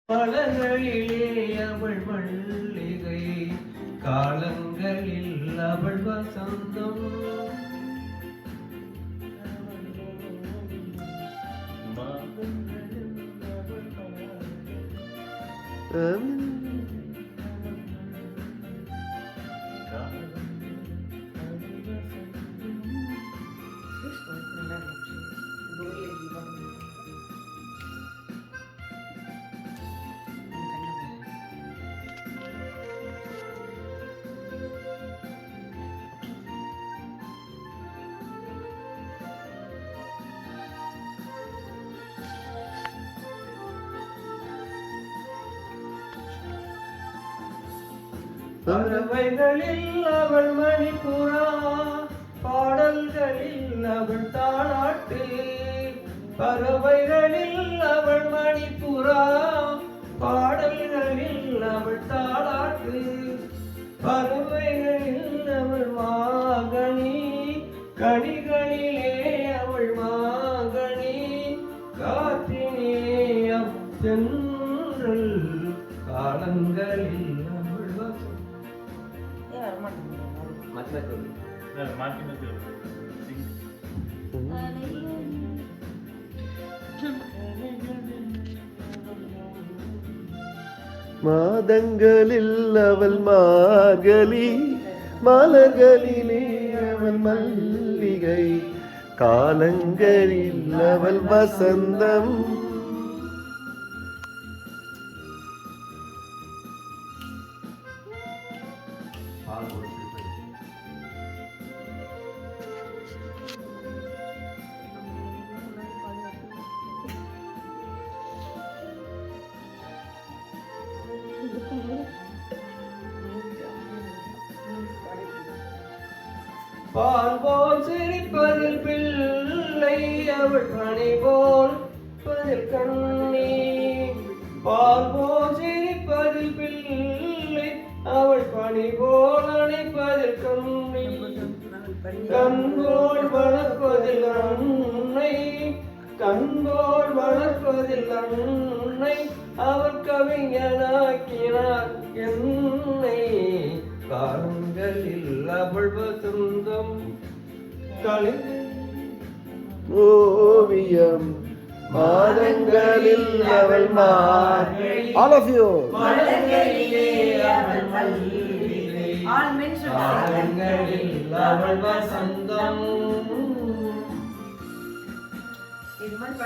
மலர்களிலே அவள் மல்லிகை, காலங்களில் அவள் வசந்தம். பறவைகளில் அவள் மணிப்புறா, பாடல்களில் அவள் தாளாட்டு. பறவைகளில் அவள் மணிப்புறா, பாடல்களில் அவள் தாளாட்டு. பறவைகளில் அவள் மாகனி, கனிகளிலே அவள் மாகனி. காற்றினே சென்றல், காலங்களில் மாதங்களில் அவள் மார்கழி, மலர்களிலே அவள் மல்லிகை, காலங்களில் அவள் வசந்தம். பால் போல் சிரிப்பதில் பிள்ளை, அவள் பனி போல் பதில் கண்ணி. பால் போல் சிரிப்பதில் பிள்ளை, அவள் பனி போல் அணைப்பதில் கண்ணி. கண்போல் வளர்ப்பதில் அன்னை, கண்போல் வளர்ப்பதில் அன்னை. அவள் கவிஞனாக்கினார் என்னை, காலங்களில் அவள் வசந்தம். ஓவியம் மாதங்களில் அவள் மார்கழி. All of you. மலர்களிலே அவள் மல்லிகை, காலங்களில் அவள் வசந்தம். இது மாதிரி